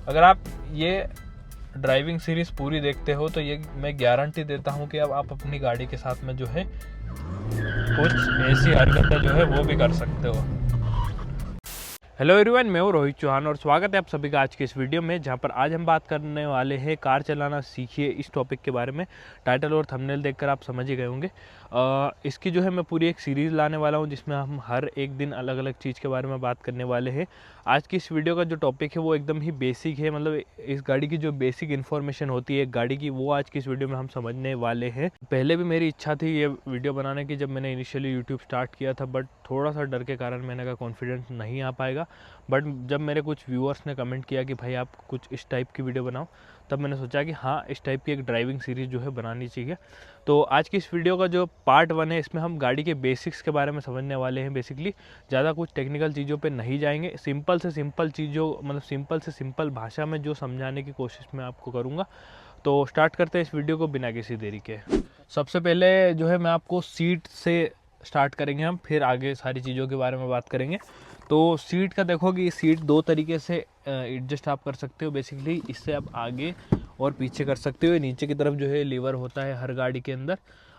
अगर आप ये ड्राइविंग सीरीज़ पूरी देखते हो तो ये मैं गारंटी देता हूँ कि अब आप अपनी गाड़ी के साथ में जो है कुछ ऐसी हरकतें जो है वो भी कर सकते हो। हेलो एवरीवन, मैं हूँ रोहित चौहान और स्वागत है आप सभी का आज के इस वीडियो में, जहाँ पर आज हम बात करने वाले हैं कार चलाना सीखिए इस टॉपिक के बारे में। टाइटल और थंबनेल देखकर आप समझ ही गए होंगे। इसकी जो है मैं पूरी एक सीरीज़ लाने वाला हूँ जिसमें हम हर एक दिन अलग अलग चीज़ के बारे में बात करने वाले हैं। आज की इस वीडियो का जो टॉपिक है वो एकदम ही बेसिक है, मतलब इस गाड़ी की जो बेसिक इन्फॉर्मेशन होती है एक गाड़ी की, वो आज की इस वीडियो में हम समझने वाले हैं। पहले भी मेरी इच्छा थी ये वीडियो बनाने की जब मैंने इनिशियली यूट्यूब स्टार्ट किया था, बट थोड़ा सा डर के कारण मैंने कहा कॉन्फिडेंस नहीं आ पाएगा। बट जब मेरे कुछ व्यूअर्स ने कमेंट किया कि भाई आप कुछ इस टाइप की वीडियो बनाओ, तब मैंने सोचा कि हाँ, इस टाइप की एक ड्राइविंग सीरीज़ जो है बनानी चाहिए। तो आज की इस वीडियो का जो पार्ट 1 है, इसमें हम गाड़ी के बेसिक्स के बारे में समझने वाले हैं। बेसिकली ज़्यादा कुछ टेक्निकल चीज़ों पे नहीं जाएंगे, सिंपल से सिंपल चीज़ों, मतलब सिंपल से सिंपल भाषा में जो समझाने की कोशिश मैं आपको करूँगा। तो स्टार्ट करते हैं इस वीडियो को बिना किसी देरी के। सबसे पहले जो है मैं आपको सीट से स्टार्ट करेंगे हम, फिर आगे सारी चीज़ों के बारे में बात करेंगे। तो सीट का देखो कि सीट दो तरीके से एडजस्ट आप कर सकते हो। बेसिकली इससे आप आगे और पीछे कर सकते हो। नीचे की तरफ जो है लीवर होता है हर गाड़ी के अंदर,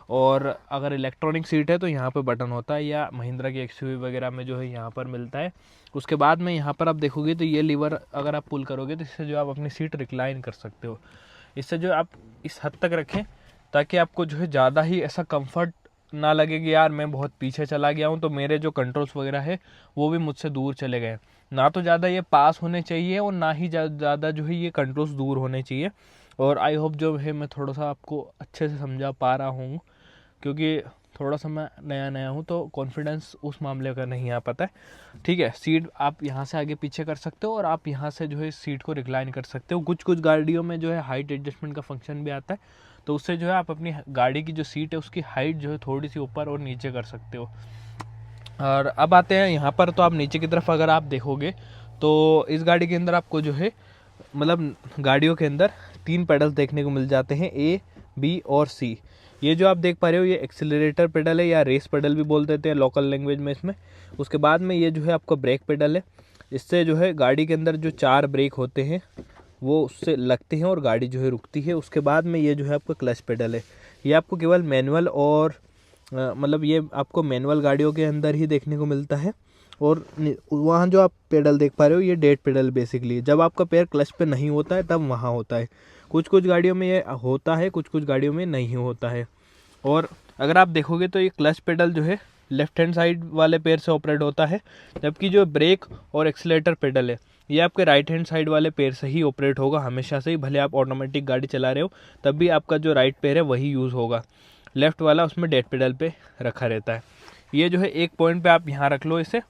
और अगर इलेक्ट्रॉनिक सीट है तो यहाँ पे बटन होता है, या महिंद्रा की एक्सयूवी वगैरह में जो है यहाँ पर मिलता है। उसके बाद में यहाँ पर आप देखोगे तो ये लीवर अगर आप पुल करोगे तो इससे जो आप अपनी सीट रिक्लाइन कर सकते हो। इससे जो आप इस हद तक रखें ताकि आपको जो है ज़्यादा ही ऐसा कंफर्ट ना लगे कि यार मैं बहुत पीछे चला गया हूँ तो मेरे जो कंट्रोल्स वगैरह है वो भी मुझसे दूर चले गए। ना तो ज़्यादा ये पास होने चाहिए और ना ही ज़्यादा जो है ये कंट्रोल्स दूर होने चाहिए। और आई होप जो है मैं थोड़ा सा आपको अच्छे से समझा पा रहा हूँ, क्योंकि थोड़ा सा मैं नया नया हूँ तो कॉन्फिडेंस उस मामले का नहीं आ पाता है। ठीक है, सीट आप यहाँ से आगे पीछे कर सकते हो और आप यहाँ से जो है सीट को रिक्लाइन कर सकते हो। कुछ कुछ गाड़ियों में जो है हाइट एडजस्टमेंट का फंक्शन भी आता है, तो उससे जो है आप अपनी गाड़ी की जो सीट है उसकी हाइट जो है थोड़ी सी ऊपर और नीचे कर सकते हो। और अब आते हैं यहाँ पर, तो आप नीचे की तरफ अगर आप देखोगे तो इस गाड़ी के अंदर आपको जो है, मतलब गाड़ियों के अंदर 3 पेडल देखने को मिल जाते हैं, ए, बी और सी। ये जो आप देख पा रहे हो ये एक्सीलरेटर पेडल है, या रेस पेडल भी बोल देते हैं लोकल लैंग्वेज में इसमें। उसके बाद में ये जो है आपका ब्रेक पेडल है। इससे जो है गाड़ी के अंदर जो 4 ब्रेक होते हैं वो उससे लगते हैं और गाड़ी जो है रुकती है। उसके बाद में ये जो है आपका क्लच पेडल है। ये आपको केवल मैनुअल और मतलब ये आपको मैनुअल गाड़ियों के अंदर ही देखने को मिलता है। और वहाँ जो आप पेडल देख पा रहे हो ये डेड पेडल बेसिकली, जब आपका पैर क्लच पे नहीं होता है तब वहाँ होता है। कुछ कुछ गाड़ियों में ये होता है, कुछ कुछ गाड़ियों में नहीं होता है। और अगर आप देखोगे तो ये क्लच पेडल जो है लेफ्ट हैंड साइड वाले पैर से ऑपरेट होता है, जबकि जो ब्रेक और एक्सीलरेटर पेडल है ये आपके राइट हैंड साइड वाले पैर से ही ऑपरेट होगा हमेशा से ही। भले आप ऑटोमेटिक गाड़ी चला रहे हो तब भी आपका जो राइट पैर है वही यूज़ होगा, लेफ्ट वाला उसमें डेड पेडल पे रखा रहता है। ये जो है एक पॉइंट पे आप यहाँ रख लो इसे,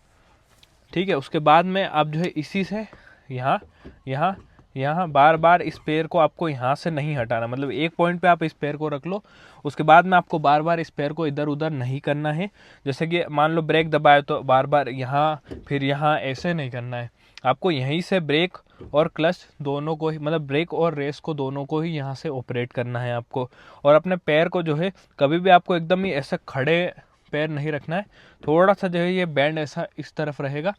ठीक है। उसके बाद में आप जो है इसी से यहाँ यहाँ यहाँ बार बार इस पैर को आपको यहाँ से नहीं हटाना, मतलब एक पॉइंट पे आप इस पैर को रख लो। उसके बाद में आपको बार बार इस पैर को इधर उधर नहीं करना है। जैसे कि मान लो ब्रेक दबाए तो बार बार यहाँ फिर यहाँ, ऐसे नहीं करना है। आपको यहीं से ब्रेक और क्लच दोनों को ही, मतलब ब्रेक और रेस को दोनों को ही यहाँ से ऑपरेट करना है आपको। और अपने पैर को जो है कभी भी आपको एकदम ही ऐसे खड़े पैर नहीं रखना है, थोड़ा सा जो है ये बैंड ऐसा इस तरफ रहेगा।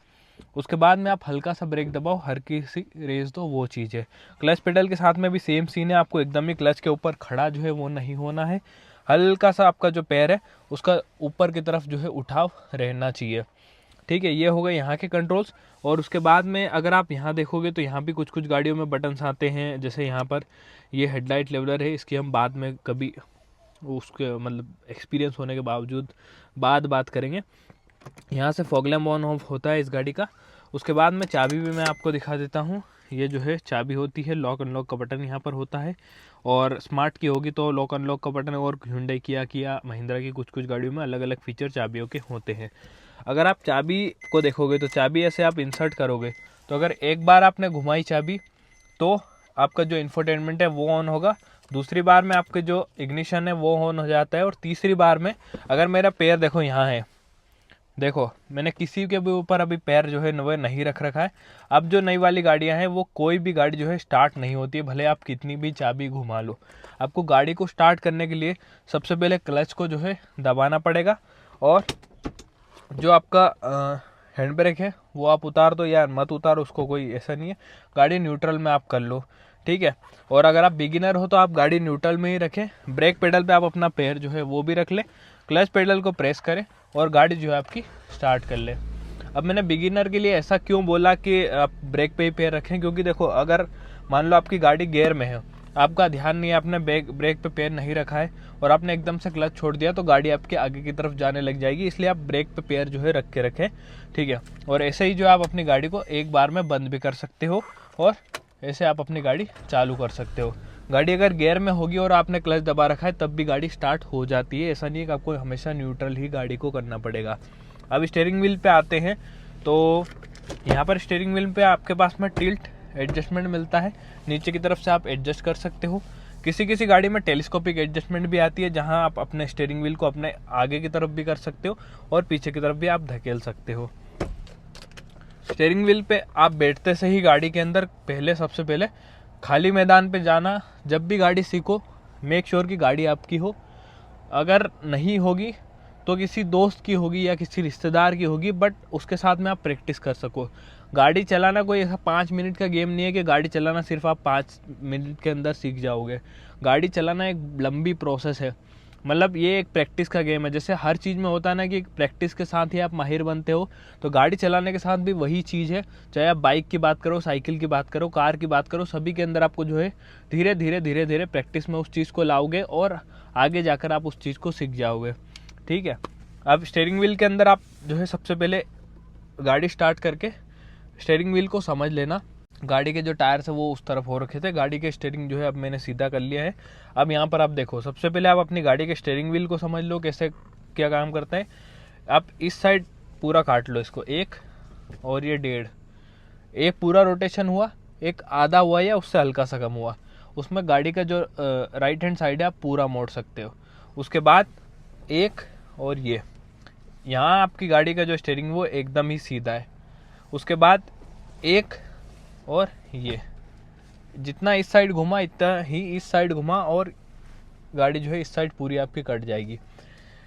उसके बाद में आप हल्का सा ब्रेक दबाओ, हल्की सी रेस दो, वो चीज़ है। क्लच पेडल के साथ में भी सेम सीन है, आपको एकदम ही क्लच के ऊपर खड़ा जो है वो नहीं होना है। हल्का सा आपका जो पैर है उसका ऊपर की तरफ जो है उठाव रहना चाहिए, ठीक है। ये हो गए यहाँ के कंट्रोल्स। और उसके बाद में अगर आप यहाँ देखोगे तो यहाँ भी कुछ कुछ गाड़ियों में बटन्स आते हैं। जैसे यहाँ पर ये हेडलाइट लेवलर है, इसकी हम बाद में कभी उसके मतलब एक्सपीरियंस होने के बावजूद बात करेंगे। यहाँ से फॉग लैम्प ऑन ऑफ होता है इस गाड़ी का। उसके बाद में चाबी भी मैं आपको दिखा देता हूँ। ये जो है चाबी होती है, लॉक अनलॉक का बटन यहाँ पर होता है। और स्मार्ट की होगी तो लॉक अनलॉक का बटन, और Hyundai किया महिंद्रा की कुछ कुछ गाड़ियों में अलग अलग फीचर चाबियों के होते हैं। अगर आप चाबी को देखोगे तो चाबी ऐसे आप इंसर्ट करोगे तो अगर एक बार आपने घुमाई चाबी तो आपका जो इंफोटेनमेंट है वो ऑन होगा, दूसरी बार में आपके जो इग्निशन है वो ऑन हो जाता है, और तीसरी बार में अगर मेरा पैर देखो यहाँ है, देखो मैंने किसी के भी ऊपर अभी पैर जो है वो नहीं रख रखा है। अब जो नई वाली गाड़ियां हैं वो कोई भी गाड़ी जो है स्टार्ट नहीं होती है, भले आप कितनी भी चाबी घुमा लो। आपको गाड़ी को स्टार्ट करने के लिए सबसे पहले क्लच को जो है दबाना पड़ेगा, और जो आपका हैंड ब्रेक है वो आप उतार दो या मत उतारो, उसको कोई ऐसा नहीं है, गाड़ी न्यूट्रल में आप कर लो, ठीक है। और अगर आप बिगिनर हो तो आप गाड़ी न्यूट्रल में ही रखें, ब्रेक पेडल पे आप अपना पैर जो है वो भी रख ले, क्लच पेडल को प्रेस करें और गाड़ी जो है आपकी स्टार्ट कर ले। अब मैंने बिगिनर के लिए ऐसा क्यों बोला कि आप ब्रेक पे ही पैर रखें, क्योंकि देखो अगर मान लो आपकी गाड़ी गियर में है, आपका ध्यान नहीं है, आपने ब्रेक पे पैर नहीं रखा है और आपने एकदम से क्लच छोड़ दिया तो गाड़ी आपके आगे की तरफ जाने लग जाएगी, इसलिए आप ब्रेक पे पैर जो है रख के रखें, ठीक है। और ऐसे ही जो आप अपनी गाड़ी को एक बार में बंद भी कर सकते हो और ऐसे आप अपनी गाड़ी चालू कर सकते हो। गाड़ी अगर गियर में होगी और आपने क्लच दबा रखा है तब भी गाड़ी स्टार्ट हो जाती है, ऐसा नहीं है कि आपको हमेशा न्यूट्रल ही गाड़ी को करना पड़ेगा। अब स्टीयरिंग व्हील पे आते हैं, तो यहाँ पर स्टीयरिंग व्हील पे आपके पास में टिल्ट एडजस्टमेंट मिलता है, नीचे की तरफ से आप एडजस्ट कर सकते हो। किसी गाड़ी में टेलीस्कोपिक एडजस्टमेंट भी आती है, जहां आप अपने स्टीयरिंग व्हील को अपने आगे की तरफ भी कर सकते हो और पीछे की तरफ भी आप धकेल सकते हो। स्टीयरिंग व्हील पे आप बैठते से ही गाड़ी के अंदर सबसे पहले खाली मैदान पे जाना, जब भी गाड़ी सीखो मेक श्योर कि गाड़ी आपकी हो, अगर नहीं होगी तो किसी दोस्त की होगी या किसी रिश्तेदार की होगी, बट उसके साथ में आप प्रैक्टिस कर सको। गाड़ी चलाना कोई ऐसा 5 मिनट का गेम नहीं है कि गाड़ी चलाना सिर्फ आप 5 मिनट के अंदर सीख जाओगे। गाड़ी चलाना एक लंबी प्रोसेस है, मतलब ये एक प्रैक्टिस का गेम है। जैसे हर चीज़ में होता है ना कि प्रैक्टिस के साथ ही आप माहिर बनते हो, तो गाड़ी चलाने के साथ भी वही चीज़ है। चाहे आप बाइक की बात करो, साइकिल की बात करो, कार की बात करो, सभी के अंदर आपको जो है धीरे धीरे प्रैक्टिस में उस चीज़ को लाओगे और आगे जाकर आप उस चीज़ को सीख जाओगे, ठीक है। अब स्टीयरिंग व्हील के अंदर आप जो है सबसे पहले गाड़ी स्टार्ट करके स्टीयरिंग व्हील को समझ लेना। गाड़ी के जो टायर्स है वो उस तरफ हो रखे थे, गाड़ी के स्टीयरिंग जो है अब मैंने सीधा कर लिया है। अब यहाँ पर आप देखो, सबसे पहले आप अपनी गाड़ी के स्टीयरिंग व्हील को समझ लो कैसे क्या काम करता है। आप इस साइड पूरा काट लो इसको, 1 और ये 1.5, एक पूरा रोटेशन हुआ, एक आधा हुआ या उससे हल्का सा कम हुआ, उसमें गाड़ी का जो राइट हैंड साइड है आप पूरा मोड़ सकते हो। उसके बाद 1 और ये यहाँ आपकी गाड़ी का जो स्टीयरिंग वो एकदम ही सीधा है। उसके बाद 1 और ये जितना इस साइड घुमा इतना ही इस साइड घुमा और गाड़ी जो है इस साइड पूरी आपकी कट जाएगी।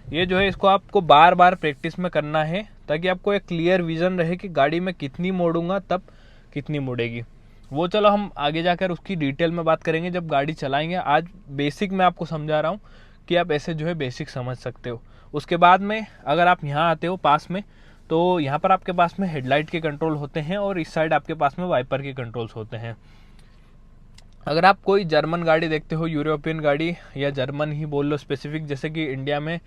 ये जो है इसको आपको बार बार प्रैक्टिस में करना है, ताकि आपको एक क्लियर विजन रहे कि गाड़ी में कितनी मोड़ूंगा तब कितनी मुड़ेगी। वो चलो हम आगे जाकर उसकी डिटेल में बात करेंगे जब गाड़ी चलाएंगे। आज बेसिक मैं आपको समझा रहा हूँ कि आप ऐसे जो है बेसिक समझ सकते हो। उसके बाद में अगर आप यहाँ आते हो पास में, तो यहाँ पर आपके पास में हेडलाइट के कंट्रोल होते हैं और इस साइड आपके पास में वाइपर के कंट्रोल्स होते हैं। अगर आप कोई जर्मन गाड़ी देखते हो, यूरोपियन गाड़ी या जर्मन ही बोल लो स्पेसिफिक, जैसे कि इंडिया में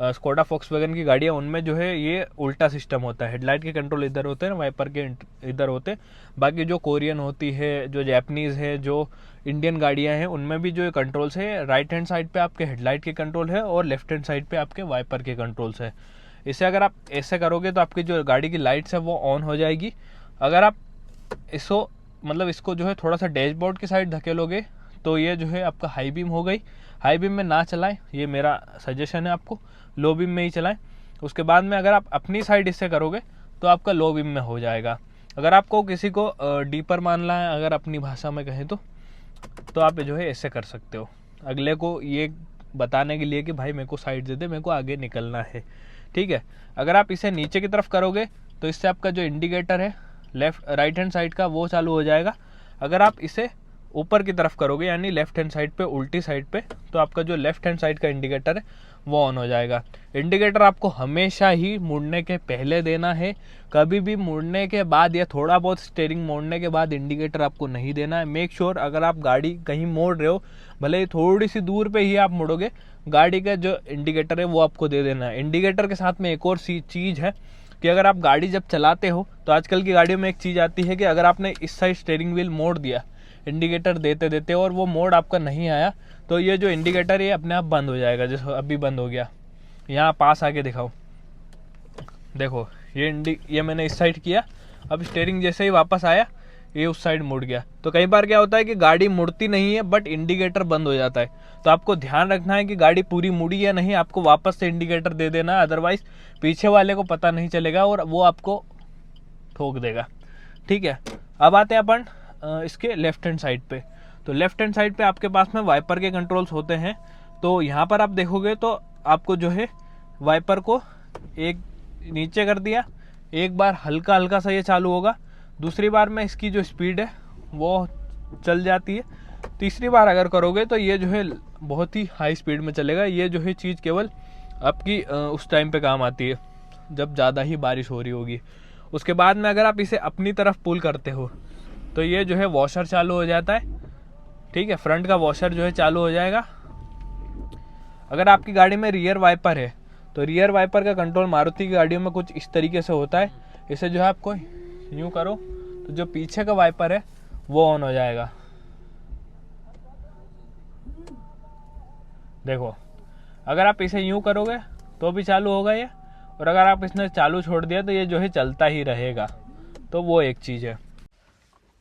स्कोडा फॉक्सवैगन की गाड़ियाँ, उनमें जो है ये उल्टा सिस्टम होता है, हेडलाइट के कंट्रोल इधर होते हैं, वाइपर के इधर होते हैं। बाकी जो कोरियन होती है, जो जैपनीज़ है, जो इंडियन गाड़ियाँ हैं, उनमें भी जो कंट्रोल्स है, राइट हैंड साइड पे आपके हेडलाइट के कंट्रोल है और लेफ्ट हैंड साइड पे आपके वाइपर के कंट्रोल्स है। इसे अगर आप ऐसे करोगे तो आपकी जो गाड़ी की लाइट्स है वो ऑन हो जाएगी। अगर आप इसको जो है थोड़ा सा डैशबोर्ड की साइड धकेलोगे तो ये जो है आपका हाई बीम हो गई। हाई बीम में ना चलाएं, ये मेरा सजेशन है आपको, लो बीम में ही चलाएं। उसके बाद में अगर आप अपनी साइड इससे करोगे तो आपका लो बीम में हो जाएगा। अगर आपको किसी को डीपर मानना है, अगर अपनी भाषा में कहें तो आप जो है ऐसे कर सकते हो, अगले को ये बताने के लिए कि भाई मेरे को साइड दे दे, मेरे को आगे निकलना है, ठीक है। अगर आप इसे नीचे की तरफ करोगे तो इससे आपका जो इंडिकेटर है राइट हैंड साइड का वो चालू हो जाएगा। अगर आप इसे ऊपर की तरफ करोगे यानी लेफ्ट हैंड साइड पे, उल्टी साइड पे, तो आपका जो लेफ्ट हैंड साइड का इंडिकेटर है वो ऑन हो जाएगा। इंडिकेटर आपको हमेशा ही मुड़ने के पहले देना है, कभी भी मुड़ने के बाद या थोड़ा बहुत स्टीयरिंग मोड़ने के बाद इंडिकेटर आपको नहीं देना है। मेक श्योर अगर आप गाड़ी कहीं मोड़ रहे हो, भले ही थोड़ी सी दूर पे ही आप मुड़ोगे, गाड़ी का जो इंडिकेटर है वो आपको दे देना है। इंडिकेटर के साथ में एक और चीज़ है कि अगर आप गाड़ी जब चलाते हो तो आजकल की गाड़ियों में एक चीज़ आती है कि अगर आपने इस साइड स्टीयरिंग व्हील मोड़ दिया इंडिकेटर देते देते और वो मोड आपका नहीं आया, तो ये जो इंडिकेटर ये अपने आप बंद हो जाएगा। जैसे अभी बंद हो गया, यहाँ पास आके दिखाओ, देखो ये मैंने इस साइड किया, अब स्टीयरिंग जैसे ही वापस आया ये उस साइड मुड़ गया। तो कई बार क्या होता है कि गाड़ी मुड़ती नहीं है बट इंडिकेटर बंद हो जाता है, तो आपको ध्यान रखना है कि गाड़ी पूरी मुड़ी या नहीं, आपको वापस से इंडिकेटर दे देना, अदरवाइज पीछे वाले को पता नहीं चलेगा और वो आपको ठोक देगा, ठीक है। अब आते हैं अपन इसके लेफ्ट हैंड साइड पे। तो लेफ्ट हैंड साइड पे आपके पास में वाइपर के कंट्रोल्स होते हैं। तो यहाँ पर आप देखोगे तो आपको जो है वाइपर को एक नीचे कर दिया, एक बार हल्का हल्का सा ये चालू होगा, दूसरी बार में इसकी जो स्पीड है वो चल जाती है, तीसरी बार अगर करोगे तो ये जो है बहुत ही हाई स्पीड में चलेगा। ये जो है चीज़ केवल आपकी उस टाइम पे काम आती है जब ज़्यादा ही बारिश हो रही होगी। उसके बाद में अगर आप इसे अपनी तरफ पुल करते हो तो ये जो है वॉशर चालू हो जाता है, ठीक है, फ्रंट का वॉशर जो है चालू हो जाएगा। अगर आपकी गाड़ी में रियर वाइपर है तो रियर वाइपर का कंट्रोल मारुति की गाड़ियों में कुछ इस तरीके से होता है। इसे जो है आपको यूँ करो तो जो पीछे का वाइपर है वो ऑन हो जाएगा। देखो, अगर आप इसे यूँ करोगे तो भी चालू होगा ये, और अगर आप इसने चालू छोड़ दिया तो ये जो है चलता ही रहेगा। तो वो एक चीज़ है,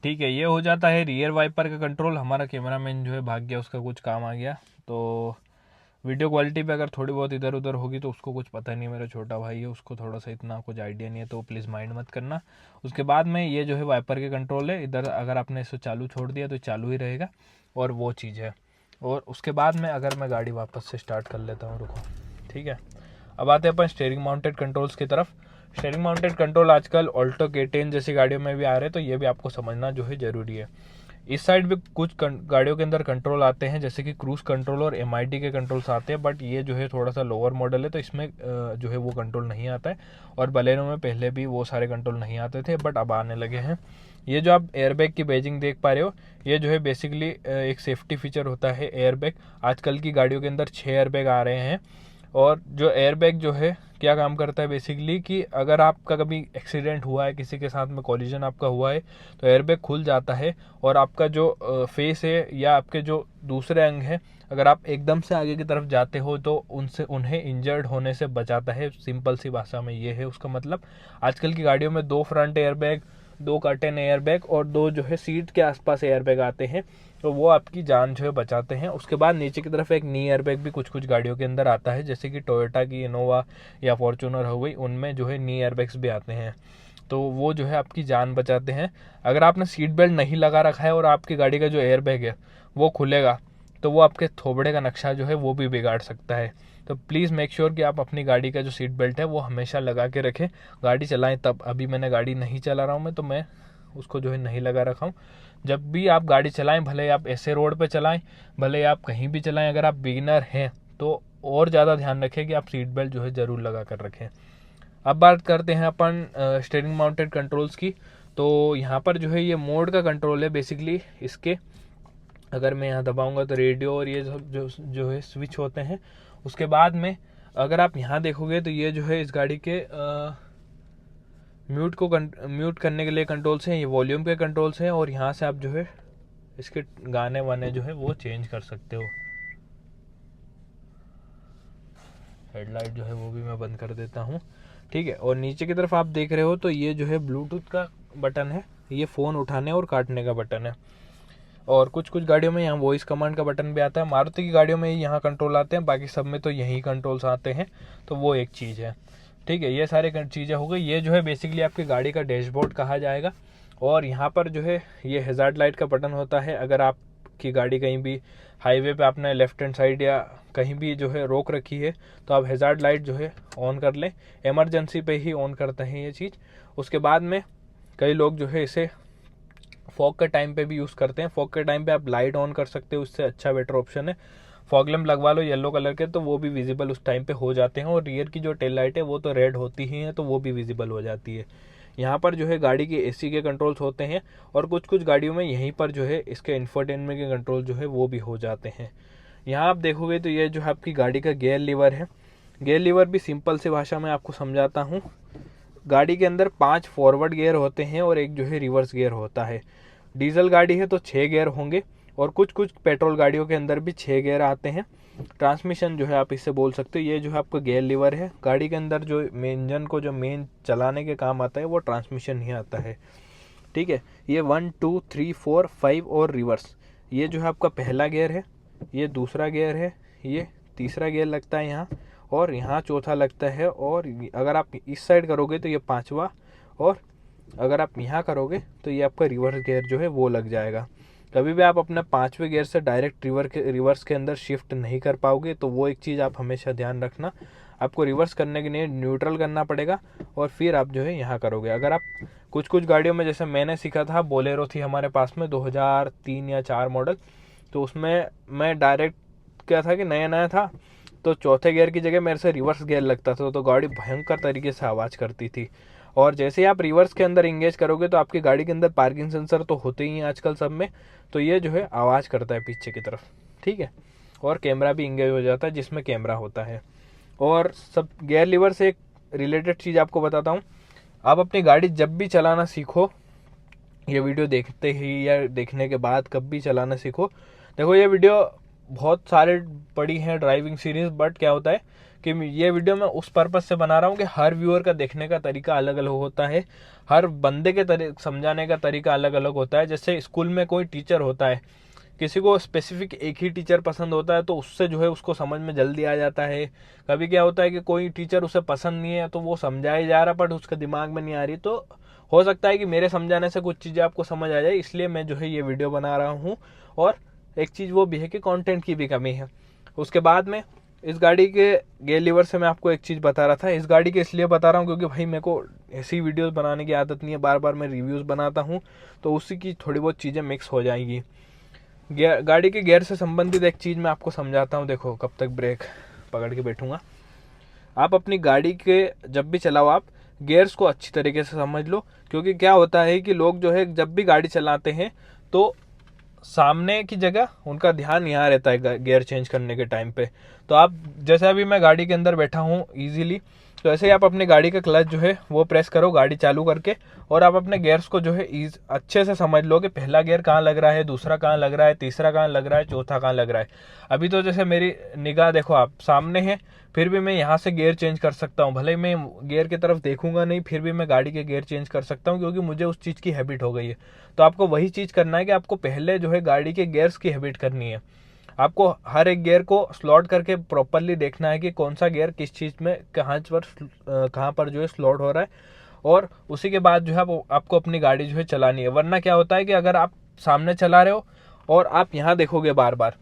ठीक है। ये हो जाता है रियर वाइपर का कंट्रोल। हमारा कैमरामैन जो है भाग गया, उसका कुछ काम आ गया, तो वीडियो क्वालिटी पे अगर थोड़ी बहुत इधर उधर होगी तो उसको कुछ पता नहीं, मेरा छोटा भाई है, उसको थोड़ा सा इतना कुछ आइडिया नहीं है, तो प्लीज़ माइंड मत करना। उसके बाद में ये जो है वाइपर के कंट्रोल है, इधर अगर आपने इसे चालू छोड़ दिया तो चालू ही रहेगा, और वो चीज़ है। और उसके बाद में अगर मैं गाड़ी वापस से स्टार्ट कर लेता हूँ, रुको, ठीक है। अब आते हैं अपन स्टीयरिंग माउंटेड कंट्रोल्स की तरफ। स्टीयरिंग माउंटेड कंट्रोल आजकल ऑल्टो K10 जैसी गाड़ियों में भी आ रहे हैं, तो ये भी आपको समझना जो है ज़रूरी है। इस साइड भी कुछ गाड़ियों के अंदर कंट्रोल आते हैं, जैसे कि क्रूज कंट्रोल और MID के कंट्रोल्स आते हैं, बट ये जो है थोड़ा सा लोअर मॉडल है, तो इसमें जो है वो कंट्रोल नहीं आता है। और बलेनो में पहले भी वो सारे कंट्रोल नहीं आते थे, बट अब आने लगे हैं। ये जो आप एयरबैग की बैजिंग देख पा रहे हो, ये जो है बेसिकली एक सेफ्टी फीचर होता है एयरबैग। आजकल की गाड़ियों के अंदर 6 एयरबैग आ रहे हैं, और जो एयरबैग जो है क्या काम करता है बेसिकली कि अगर आपका कभी एक्सीडेंट हुआ है, किसी के साथ में कॉलिजन आपका हुआ है, तो एयरबैग खुल जाता है, और आपका जो फेस है या आपके जो दूसरे अंग हैं, अगर आप एकदम से आगे की तरफ जाते हो तो उन्हें इंजर्ड होने से बचाता है। सिंपल सी भाषा में ये है उसका मतलब। आजकल की गाड़ियों में 2 फ्रंट एयरबैग, 2 कर्टेन एयरबैग और 2 जो है सीट के आसपास एयरबैग आते हैं, तो वो आपकी जान जो है बचाते हैं। उसके बाद नीचे की तरफ एक नी एयरबैग भी कुछ कुछ गाड़ियों के अंदर आता है, जैसे कि टोयोटा की इनोवा या फॉर्च्यूनर हो गई, उनमें जो है नी एयरबैग्स भी आते हैं, तो वो जो है आपकी जान बचाते हैं। अगर आपने सीट बेल्ट नहीं लगा रखा है और आपकी गाड़ी का जो एयरबैग है वो खुलेगा, तो वो आपके थोबड़े का नक्शा जो है वो भी बिगाड़ सकता है। तो प्लीज़ मेक श्योर कि आप अपनी गाड़ी का जो सीट बेल्ट है वो हमेशा लगा के रखें, गाड़ी चलाएं तब। अभी मैंने गाड़ी नहीं चला रहा हूँ मैं, तो मैं उसको जो है नहीं लगा रखा हूँ। जब भी आप गाड़ी चलाएं, भले आप ऐसे रोड पे चलाएं, भले आप कहीं भी चलाएं, अगर आप बिगिनर हैं तो और ज़्यादा ध्यान रखें कि आप सीट बेल्ट जो है ज़रूर लगा कर रखें। अब बात करते हैं अपन स्टीयरिंग माउंटेड कंट्रोल्स की। तो यहाँ पर जो है ये मोड का कंट्रोल है बेसिकली इसके। अगर मैं यहाँ दबाऊंगा तो रेडियो और ये जो है स्विच होते हैं। उसके बाद में अगर आप यहाँ देखोगे तो ये जो है इस गाड़ी के म्यूट करने के लिए कंट्रोल्स हैं, ये वॉल्यूम के कंट्रोल्स हैं, और यहाँ से आप जो है इसके गाने वाने जो है वो चेंज कर सकते हो। हेडलाइट जो है वो भी मैं बंद कर देता हूँ, ठीक है। और नीचे की तरफ आप देख रहे हो तो ये जो है ब्लूटूथ का बटन है, ये फ़ोन उठाने और काटने का बटन है। और कुछ कुछ गाड़ियों में यहाँ वॉइस कमांड का बटन भी आता है। मारुति की गाड़ियों में यहाँ कंट्रोल आते हैं, बाकी सब में तो यही कंट्रोल्स आते हैं, तो वो एक चीज़ है, ठीक है। ये सारे चीज़ें हो गई। ये जो है बेसिकली आपकी गाड़ी का डैशबोर्ड कहा जाएगा। और यहाँ पर जो है ये हैज़ार्ड लाइट का बटन होता है। अगर आपकी गाड़ी कहीं भी हाईवे पे आपने लेफ्ट हैंड साइड या कहीं भी जो है रोक रखी है, तो आप हैज़ार्ड लाइट जो है ऑन कर लें, इमरजेंसी पे ही ऑन करते हैं ये चीज़। उसके बाद में कई लोग जो है इसे फॉग के टाइम पे भी यूज़ करते हैं। फॉग के टाइम पे आप लाइट ऑन कर सकते हो, उससे अच्छा बेटर ऑप्शन है। फॉग लैम्प लगवा लो येलो कलर के, तो वो भी विजिबल उस टाइम पे हो जाते हैं। और रियर की जो टेल लाइट है वो तो रेड होती ही है, तो वो भी विजिबल हो जाती है। यहाँ पर जो है गाड़ी के AC के कंट्रोल्स होते हैं, और कुछ कुछ गाड़ियों में यहीं पर जो है इसके इंफोटेनमेंट के कंट्रोल जो है वो भी हो जाते हैं। यहाँ आप देखोगे तो ये जो है आपकी गाड़ी का गियर लीवर है। गियर लीवर भी सिंपल सी भाषा में आपको समझाता हूँ। गाड़ी के अंदर 5 फॉरवर्ड गियर होते हैं और एक जो है रिवर्स गियर होता है। डीजल गाड़ी है तो 6 गियर होंगे, और कुछ कुछ पेट्रोल गाड़ियों के अंदर भी 6 गियर आते हैं। ट्रांसमिशन जो है आप इससे बोल सकते हो, ये जो है आपका गियर लीवर है। गाड़ी के अंदर जो इंजन को जो मेन चलाने के काम आता है वो ट्रांसमिशन ही आता है, ठीक है। ये 1 2 3 4 5 और रिवर्स, ये जो है आपका पहला गियर है, ये दूसरा गियर है, ये तीसरा गियर लगता है यहाँ, और यहाँ चौथा लगता है। और अगर आप इस साइड करोगे तो ये 5वां, और अगर आप यहाँ करोगे तो ये आपका रिवर्स गियर जो है वो लग जाएगा। कभी भी आप अपना 5वें गियर से डायरेक्ट रिवर्स के अंदर शिफ्ट नहीं कर पाओगे, तो वो एक चीज़ आप हमेशा ध्यान रखना। आपको रिवर्स करने के लिए न्यूट्रल करना पड़ेगा और फिर आप जो है यहाँ करोगे। अगर आप कुछ गाड़ियों में, जैसे मैंने सीखा था, बोलेरो थी हमारे पास में 2003 या 4 मॉडल, तो उसमें मैं डायरेक्ट क्या था कि नया नया था, तो चौथे गियर की जगह मेरे से रिवर्स गियर लगता था, तो गाड़ी भयंकर तरीके से आवाज़ करती थी। और जैसे ही आप रिवर्स के अंदर इंगेज करोगे तो आपकी गाड़ी के अंदर पार्किंग सेंसर तो होते ही हैं आजकल सब में, तो ये जो है आवाज़ करता है पीछे की तरफ, ठीक है। और कैमरा भी इंगेज हो जाता है जिसमें कैमरा होता है। और सब गियर लीवर से एक रिलेटेड चीज़ आपको बताता हूँ। आप अपनी गाड़ी जब भी चलाना सीखो, ये वीडियो देखते ही या देखने के बाद कब भी चलाना सीखो, देखो ये वीडियो बहुत सारे पड़ी हैं ड्राइविंग सीरीज, बट क्या होता है कि ये वीडियो मैं उस पर्पस से बना रहा हूँ कि हर व्यूअर का देखने का तरीका अलग अलग होता है, हर बंदे के समझाने का तरीका अलग अलग होता है। जैसे स्कूल में कोई टीचर होता है, किसी को स्पेसिफिक एक ही टीचर पसंद होता है, तो उससे जो है उसको समझ में जल्दी आ जाता है। कभी क्या होता है कि कोई टीचर उसे पसंद नहीं है, तो वो समझाया जा रहा बट उसके दिमाग में नहीं आ रही, तो हो सकता है कि मेरे समझाने से कुछ चीज़ें आपको समझ आ जाए, इसलिए मैं जो है ये वीडियो बना रहा हूँ। और एक चीज़ वो भी है कि कंटेंट की भी कमी है। उसके बाद में इस गाड़ी के गियर लीवर से मैं आपको एक चीज़ बता रहा था, इस गाड़ी के इसलिए बता रहा हूँ क्योंकि भाई मेरे को ऐसी वीडियोस बनाने की आदत नहीं है, बार बार मैं रिव्यूज़ बनाता हूँ, तो उसी की थोड़ी बहुत चीज़ें मिक्स हो जाएंगी। गाड़ी के गियर से संबंधित एक चीज़ मैं आपको समझाता हूँ। देखो, कब तक ब्रेक पकड़ के बैठूंगा। आप अपनी गाड़ी के जब भी चलाओ, आप गियर्स को अच्छी तरीके से समझ लो, क्योंकि क्या होता है कि लोग जो है जब भी गाड़ी चलाते हैं तो सामने की जगह उनका ध्यान यहाँ रहता है गियर चेंज करने के टाइम पे। तो आप जैसे अभी मैं गाड़ी के अंदर बैठा हूँ इजीली, तो ऐसे ही आप अपनी गाड़ी का क्लच जो है वो प्रेस करो गाड़ी चालू करके, और आप अपने गियर्स को जो है अच्छे से समझ लो कि पहला गियर कहाँ लग रहा है, दूसरा कहाँ लग रहा है, तीसरा कहाँ लग रहा है, चौथा कहाँ लग रहा है। अभी तो जैसे मेरी निगाह देखो आप सामने है, फिर भी मैं यहाँ से गियर चेंज कर सकता हूँ, भले मैं गियर की तरफ देखूंगा नहीं, फिर भी मैं गाड़ी के गियर चेंज कर सकता हूँ, क्योंकि मुझे उस चीज़ की हैबिट हो गई है। तो आपको वही चीज़ करना है कि आपको पहले जो है गाड़ी के गियर्स की हैबिट करनी है। आपको हर एक गियर को स्लॉट करके प्रॉपरली देखना है कि कौन सा गियर किस चीज़ में कहाँ पर जो है स्लॉट हो रहा है, और उसी के बाद जो है आपको अपनी गाड़ी जो है चलानी है। वरना क्या होता है कि अगर आप सामने चला रहे हो और आप यहाँ देखोगे बार बार,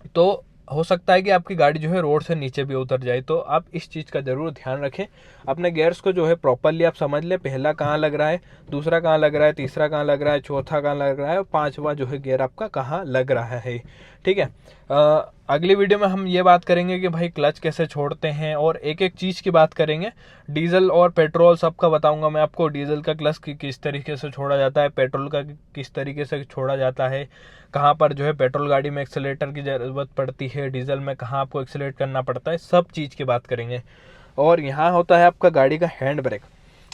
तो हो सकता है कि आपकी गाड़ी जो है रोड से नीचे भी उतर जाए। तो आप इस चीज़ का ज़रूर ध्यान रखें, अपने गियर्स को जो है प्रॉपरली आप समझ लें, पहला कहाँ लग रहा है, दूसरा कहाँ लग रहा है, तीसरा कहाँ लग रहा है, चौथा कहाँ लग रहा है, और पांचवा जो है गियर आपका कहाँ लग रहा है, ठीक है। अगली वीडियो में हम ये बात करेंगे कि भाई क्लच कैसे छोड़ते हैं, और एक एक चीज़ की बात करेंगे। डीजल और पेट्रोल सबका बताऊंगा मैं आपको, डीजल का क्लच किस तरीके से छोड़ा जाता है, पेट्रोल का किस तरीके से छोड़ा जाता है, कहाँ पर जो है पेट्रोल गाड़ी में एक्सेलेरेटर की ज़रूरत पड़ती है, डीजल में कहाँ आपको एक्सेलेरेट करना पड़ता है, सब चीज़ की बात करेंगे। और यहाँ होता है आपका गाड़ी का हैंड ब्रेक।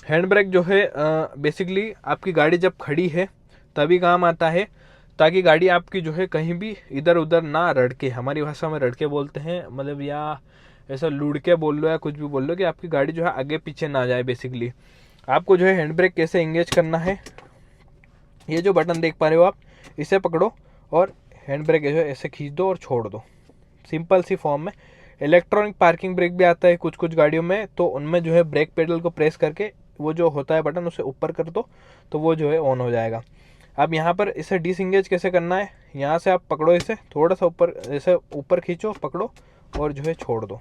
हैंड ब्रेक जो है बेसिकली आपकी गाड़ी जब खड़ी है तभी काम आता है, ताकि गाड़ी आपकी जो है कहीं भी इधर उधर ना रड़के, हमारी भाषा में रड़के बोलते हैं, मतलब या ऐसा लुढ़के बोल लो या कुछ भी बोल लो, कि आपकी गाड़ी जो है आगे पीछे ना जाए। बेसिकली आपको जो है हैंड ब्रेक कैसे एंगेज करना है, ये जो बटन देख पा रहे हो आप, इसे पकड़ो और हैंड ब्रेक जो है ऐसे खींच दो और छोड़ दो, सिंपल सी फॉर्म में। इलेक्ट्रॉनिक पार्किंग ब्रेक भी आता है कुछ गाड़ियों में, तो उनमें जो है ब्रेक पेडल को प्रेस करके वो जो होता है बटन उसे ऊपर कर दो, तो वो जो है ऑन हो जाएगा। अब यहाँ पर इसे डिसएंगेज कैसे करना है, यहाँ से आप पकड़ो, इसे थोड़ा सा ऊपर, ऐसे ऊपर खींचो, पकड़ो और जो है छोड़ दो,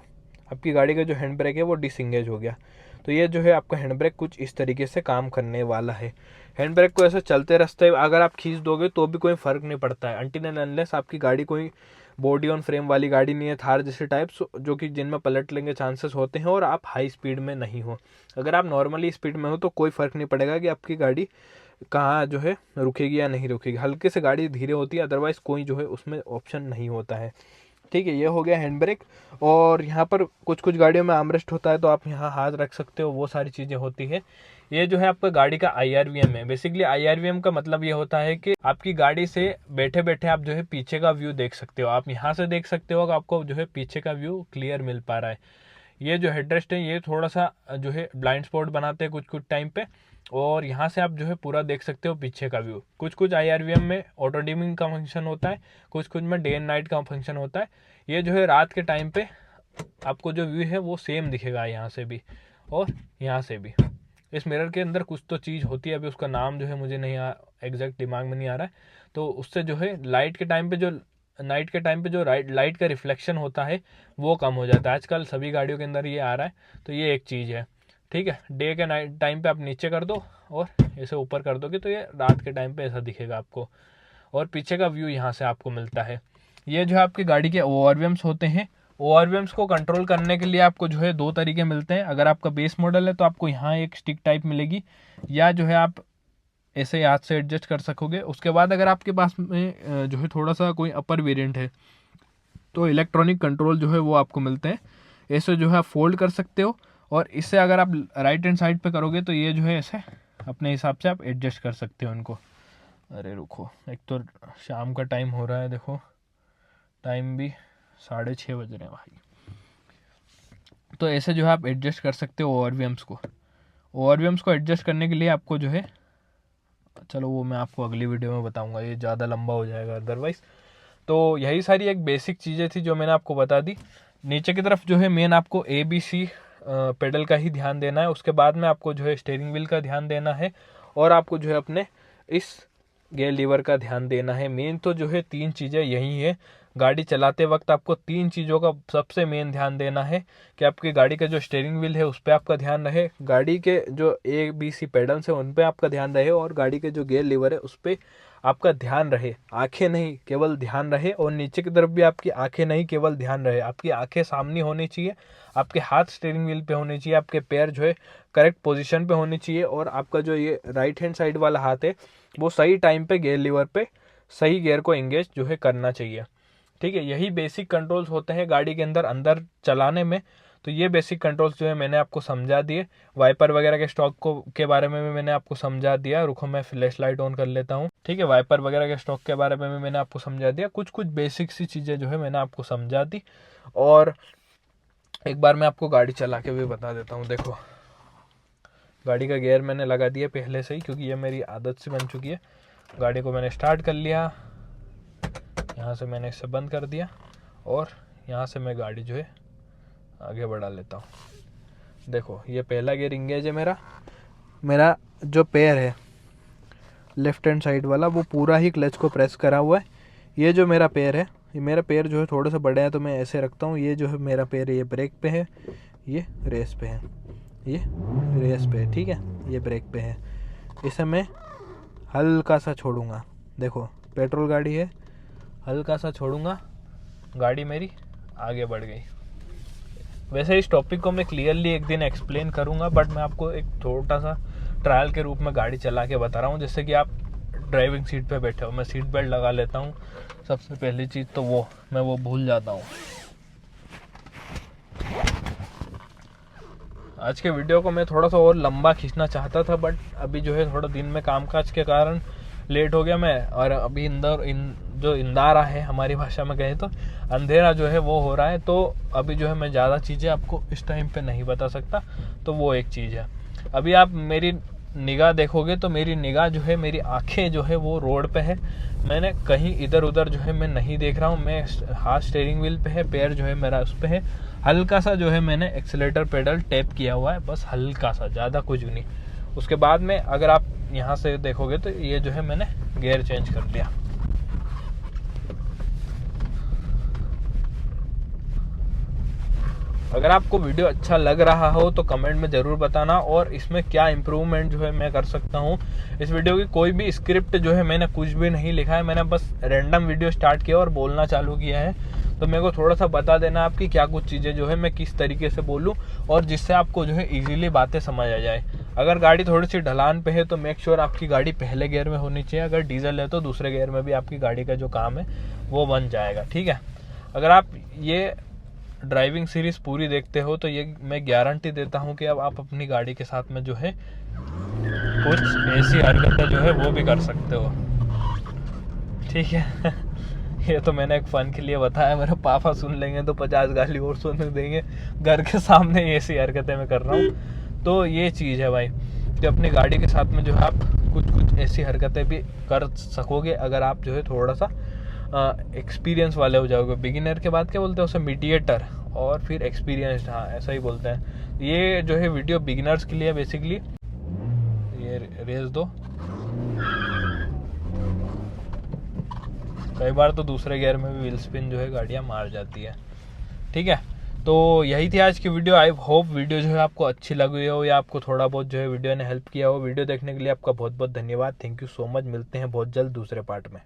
आपकी गाड़ी का जो हैंड ब्रेक है वो डिसएंगेज हो गया। तो ये जो है आपका हैंड ब्रेक कुछ इस तरीके से काम करने वाला है। हैंड ब्रेक को ऐसे चलते रास्ते अगर आप खींच दोगे तो भी कोई फ़र्क नहीं पड़ता है, अनटिल एंड अनलेस आपकी गाड़ी कोई बॉडी ऑन फ्रेम वाली गाड़ी नहीं है, थार जैसे टाइप्स, जो कि जिनमें पलट लेंगे चांसेस होते हैं, और आप हाई स्पीड में नहीं हो। अगर आप नॉर्मली स्पीड में हो तो कोई फ़र्क नहीं पड़ेगा कि आपकी गाड़ी कहाँ जो है रुकेगी या नहीं रुकेगी, हल्के से गाड़ी धीरे होती है, अदरवाइज कोई जो है उसमें ऑप्शन नहीं होता है, ठीक है। ये हो गया हैंड ब्रेक। और यहाँ पर कुछ गाड़ियों में आर्मरेस्ट होता है, तो आप यहाँ हाथ रख सकते हो, वो सारी चीज़ें होती है। ये जो है आपका गाड़ी का IRVM है। बेसिकली IRVM का मतलब ये होता है कि आपकी गाड़ी से बैठे बैठे आप जो है पीछे का व्यू देख सकते हो, आप यहाँ से देख सकते हो कि आपको जो है पीछे का व्यू क्लियर मिल पा रहा है। ये जो हेडरेस्ट है ये थोड़ा सा जो है ब्लाइंड स्पॉट बनाते हैं कुछ टाइम पे, और यहाँ से आप जो है पूरा देख सकते हो पीछे का व्यू। कुछ IRVM में ऑटो डिमिंग का फंक्शन होता है, कुछ में डे एंड नाइट का फंक्शन होता है। ये जो है रात के टाइम पे आपको जो व्यू है वो सेम दिखेगा यहाँ से भी और यहाँ से भी। इस मिरर के अंदर कुछ तो चीज़ होती है, अभी उसका नाम जो है मुझे नहीं एग्जैक्ट दिमाग में नहीं आ रहा है। तो उससे जो है लाइट के टाइम पे जो नाइट के टाइम पे जो लाइट का रिफ्लेक्शन होता है वो कम हो जाता है। आजकल सभी गाड़ियों के अंदर ये आ रहा है, तो ये एक चीज़ है। ठीक है, डे के नाइट टाइम पे आप नीचे कर दो और इसे ऊपर कर दोगे तो ये रात के टाइम पे ऐसा दिखेगा आपको, और पीछे का व्यू यहाँ से आपको मिलता है। ये जो है आपकी गाड़ी के ओवरव्यूम्स होते हैं। ओवरव्यूम्स को कंट्रोल करने के लिए आपको जो है 2 तरीके मिलते हैं। अगर आपका बेस मॉडल है तो आपको यहाँ एक स्टिक टाइप मिलेगी, या जो है आप ऐसे हाथ से एडजस्ट कर सकोगे। उसके बाद अगर आपके पास में जो है थोड़ा सा कोई अपर वेरिएंट है तो इलेक्ट्रॉनिक कंट्रोल जो है वो आपको मिलते हैं। ऐसे जो है आप फोल्ड कर सकते हो, और इससे अगर आप राइट हैंड साइड पे करोगे तो ये जो है ऐसे अपने हिसाब से आप एडजस्ट कर सकते हो इनको। अरे रुको, एक तो शाम का टाइम हो रहा है, देखो टाइम भी 6:30 बज रहे हैं भाई। तो ऐसे जो है आप एडजस्ट कर सकते हो ओवरव्यूम्स को। ओवरव्यूम्स को एडजस्ट करने के लिए आपको जो है, चलो वो मैं आपको अगली वीडियो में बताऊंगा, ये ज़्यादा लंबा हो जाएगा अदरवाइज। तो यही सारी एक बेसिक चीज़ें थी जो मैंने आपको बता दी। नीचे की तरफ जो है मेन आपको ABC पेडल का ही ध्यान देना है। उसके बाद में आपको जो है स्टीयरिंग व्हील का ध्यान देना है, और आपको जो है अपने इस गियर लीवर का ध्यान देना है। मेन तो जो है 3 चीज़ें यही है। गाड़ी चलाते वक्त आपको 3 चीज़ों का सबसे मेन ध्यान देना है कि आपकी गाड़ी का जो स्टीयरिंग व्हील है उस पर आपका ध्यान रहे, गाड़ी के जो ABC पेडल्स है उन पर आपका ध्यान रहे, और गाड़ी के जो गियर लीवर है उस पर आपका ध्यान रहे। आंखें नहीं, केवल ध्यान रहे। और नीचे की तरफ भी आपकी आंखें नहीं, केवल ध्यान रहे। आपकी आंखें सामने होनी चाहिए, आपके हाथ स्टीयरिंग व्हील पे होने चाहिए, आपके पैर जो है करेक्ट पोजीशन पे होनी चाहिए, और आपका जो ये राइट हैंड साइड वाला हाथ है वो सही टाइम पे गियर लीवर पे सही गियर को एंगेज जो है करना चाहिए। ठीक है, यही बेसिक कंट्रोल्स होते हैं गाड़ी के अंदर चलाने में। तो ये बेसिक कंट्रोल्स जो है मैंने आपको समझा दिए। वाइपर वगैरह के स्टॉक के बारे में भी मैंने आपको समझा दिया। रुको मैं फ्लैश लाइट ऑन कर लेता हूँ। ठीक है, वाइपर वगैरह के स्टॉक के बारे में भी मैंने आपको समझा दिया। कुछ बेसिक सी चीज़ें जो है मैंने आपको समझा दी। और एक बार मैं आपको गाड़ी चला के भी बता देता हूँ। देखो, गाड़ी का गियर मैंने लगा दिया पहले से ही, क्योंकि ये मेरी आदत सी बन चुकी है। गाड़ी को मैंने स्टार्ट कर लिया, यहाँ से मैंने इसे बंद कर दिया, और यहाँ से मैं गाड़ी जो है आगे बढ़ा लेता हूँ। देखो, ये पहला गियर इंगेज है। मेरा जो पैर है लेफ्ट हैंड साइड वाला वो पूरा ही क्लच को प्रेस करा हुआ है। ये जो मेरा पैर है, ये मेरा पैर जो है थोड़ा सा बड़ा है तो मैं ऐसे रखता हूँ। ये जो है मेरा पैर है ये ब्रेक पे है, ये रेस पे है, ये रेस पे है। ठीक है, ये ब्रेक पे है। इसे मैं हल्का सा छोड़ूंगा। देखो, पेट्रोल गाड़ी है, हल्का सा छोड़ूंगा, गाड़ी मेरी आगे बढ़ गई। वैसे इस टॉपिक को मैं क्लियरली एक दिन एक्सप्लेन करूंगा, बट मैं आपको एक छोटा सा ट्रायल के रूप में गाड़ी चला के बता रहा हूँ, जैसे कि आप ड्राइविंग सीट पे बैठे हो। मैं सीट बेल्ट लगा लेता हूँ सबसे पहली चीज़, तो मैं वो भूल जाता हूँ। आज के वीडियो को मैं थोड़ा सा और लंबा खींचना चाहता था, बट अभी जो है थोड़ा दिन में कामकाज के कारण लेट हो गया मैं। और अभी जो इंदारा है हमारी भाषा में कहे तो अंधेरा जो है वो हो रहा है, तो अभी जो है मैं ज़्यादा चीज़ें आपको इस टाइम पे नहीं बता सकता। तो वो एक चीज़ है। अभी आप मेरी निगाह देखोगे तो मेरी निगाह जो है, मेरी आंखें जो है वो रोड पे है। मैंने कहीं इधर उधर जो है मैं नहीं देख रहा हूँ। मैं हाथ स्टीयरिंग व्हील पे है, पैर जो है मेरा उस पे है। हल्का सा जो है मैंने एक्सीलेटर पेडल टैप किया हुआ है, बस हल्का सा, ज़्यादा कुछ भी नहीं। उसके बाद में अगर आप यहाँ से देखोगे तो ये जो है मैंने गियर चेंज कर दिया। अगर आपको वीडियो अच्छा लग रहा हो तो कमेंट में ज़रूर बताना, और इसमें क्या इम्प्रूवमेंट जो है मैं कर सकता हूँ। इस वीडियो की कोई भी स्क्रिप्ट जो है मैंने कुछ भी नहीं लिखा है, मैंने बस रैंडम वीडियो स्टार्ट किया और बोलना चालू किया है। तो मेरे को थोड़ा सा बता देना आपकी क्या कुछ चीज़ें जो है मैं किस तरीके से बोलूँ, और जिससे आपको जो है ईजिली बातें समझ आ जाए। अगर गाड़ी थोड़ी सी ढलान पे है तो मेक श्योर आपकी गाड़ी पहले गियर में होनी चाहिए। अगर डीजल है तो दूसरे गियर में भी आपकी गाड़ी का जो काम है वो बन जाएगा। ठीक है, अगर आप ये ड्राइविंग सीरीज पूरी देखते हो तो ये मैं गारंटी देता हूँ कि अब आप अपनी गाड़ी के साथ में जो है कुछ ऐसी हरकतें जो है वो भी कर सकते हो। ठीक है ये तो मैंने एक फन के लिए बताया। मेरे पापा सुन लेंगे तो 50 गाली और सुनने देंगे, घर के सामने ऐसी हरकतें मैं कर रहा हूँ। तो ये चीज़ है भाई कि अपनी गाड़ी के साथ में जो है आप कुछ ऐसी हरकतें भी कर सकोगे अगर आप जो है थोड़ा सा एक्सपीरियंस वाले हो जाओगे। बिगिनर के बाद क्या बोलते हैं उसे, मीडिएटर, और फिर एक्सपीरियंस्ड, हाँ ऐसा ही बोलते हैं। ये जो है वीडियो बिगिनर्स के लिए बेसिकली। ये रेस दो, कई बार तो दूसरे गियर में भी व्हील स्पिन जो है गाड़ियाँ मार जाती है। ठीक है, तो यही थी आज की वीडियो। आई होप वीडियो जो है आपको अच्छी लगी हो या आपको थोड़ा बहुत जो है वीडियो ने हेल्प किया हो। वीडियो देखने के लिए आपका बहुत बहुत धन्यवाद। Thank you so much. मिलते हैं बहुत जल्द दूसरे पार्ट में।